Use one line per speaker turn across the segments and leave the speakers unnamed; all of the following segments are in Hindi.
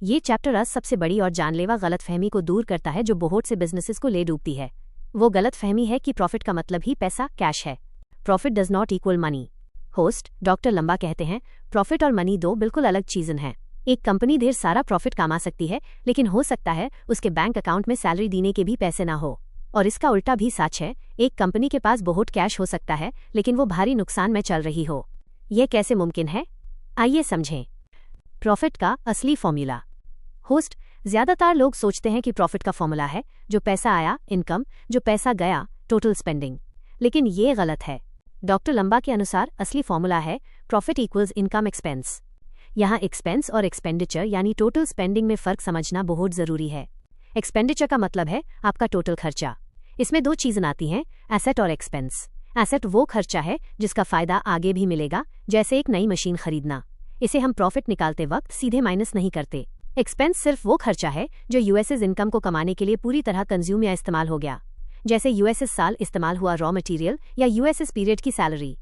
ये चैप्टर आज सबसे बड़ी और जानलेवा गलतफहमी को दूर करता है जो बहुत से बिजनेसेस को ले डूबती है। वो गलतफहमी है कि प्रॉफिट का मतलब ही पैसा, कैश है। Profit does not equal money. Host doctor लंबा कहते हैं, प्रॉफिट और मनी दो बिल्कुल अलग चीजें हैं। एक कंपनी ढेर सारा प्रॉफिट कमा सकती है, लेकिन हो सकता है उसके बैंक अकाउंट में सैलरी देने के भी पैसे ना हो। और इसका उल्टा भी सच है, एक कंपनी के पास बहुत कैश हो सकता है लेकिन वो भारी नुकसान में चल रही हो। यह कैसे मुमकिन है, आइए समझें। प्रॉफिट का असली फॉर्मूला। होस्ट, ज्यादातर लोग सोचते हैं कि प्रॉफिट का फॉर्मूला है जो पैसा आया इनकम, जो पैसा गया टोटल स्पेंडिंग। लेकिन ये गलत है। डॉक्टर लंबा के अनुसार असली फॉर्मूला है प्रॉफिट इक्वल्स इनकम एक्सपेंस। यहाँ एक्सपेंस और एक्सपेंडिचर यानी टोटल स्पेंडिंग में फर्क समझना बहुत जरूरी है। एक्सपेंडिचर का मतलब है आपका टोटल खर्चा। इसमें दो चीजें आती हैं, एसेट और एक्सपेंस। एसेट वो खर्चा है जिसका फायदा आगे भी मिलेगा, जैसे एक नई मशीन खरीदना। इसे हम प्रॉफिट निकालते वक्त सीधे माइनस नहीं करते। एक्सपेंस सिर्फ वो खर्चा है जो यूएसएस इनकम को कमाने के लिए पूरी तरह कंज्यूम या इस्तेमाल हो गया, जैसे यूएसएस साल इस्तेमाल हुआ रॉ मटेरियल या यूएसएस पीरियड की सैलरी।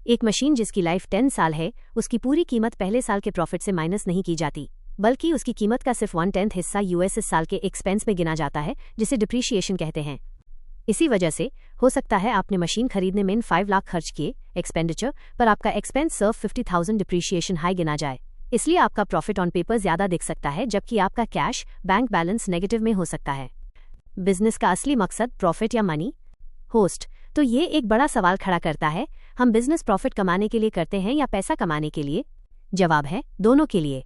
एक मशीन जिसकी लाइफ 10 साल है, उसकी पूरी कीमत पहले साल के प्रॉफिट से माइनस नहीं की जाती, बल्कि उसकी कीमत का सिर्फ 1/10 हिस्सा यूएसएस साल के एक्सपेंस में गिना जाता है, जिसे डिप्रीशिएशन कहते हैं। इसी वजह से हो सकता है आपने मशीन खरीदने में 5 लाख खर्च किए एक्सपेंडिचर, पर आपका एक्सपेंस सिर्फ 50,000 डिप्रीशिएशन हाई गिना जाए। इसलिए आपका प्रॉफिट ऑन पेपर ज्यादा दिख सकता है, जबकि आपका कैश बैंक बैलेंस नेगेटिव में हो सकता है। बिजनेस का असली मकसद प्रॉफिट या मनी। होस्ट, तो ये एक बड़ा सवाल खड़ा करता है, हम बिजनेस प्रॉफिट कमाने के लिए करते हैं या पैसा कमाने के लिए? जवाब है दोनों के लिए।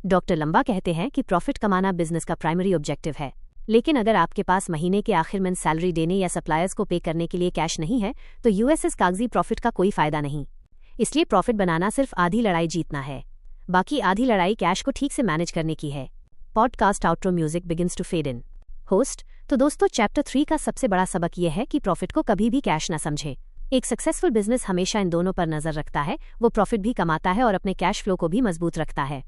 डॉक्टर लंबा कहते हैं कि प्रॉफिट कमाना बिजनेस का प्राइमरी ऑब्जेक्टिव है, लेकिन अगर आपके पास महीने के आखिर में सैलरी देने या सप्लायर्स को पे करने के लिए कैश नहीं है, तो यूएसएस कागजी प्रॉफिट का कोई फायदा नहीं। इसलिए प्रॉफिट बनाना सिर्फ आधी लड़ाई जीतना है, बाकी आधी लड़ाई कैश को ठीक से मैनेज करने की है। Podcast outro music begins to fade in. Host, तो दोस्तों चैप्टर 3 का सबसे बड़ा सबक यह है कि प्रॉफिट को कभी भी कैश ना समझे। एक सक्सेसफुल बिजनेस हमेशा इन दोनों पर नजर रखता है, वो प्रॉफिट भी कमाता है और अपने कैश फ्लो को भी मजबूत रखता है।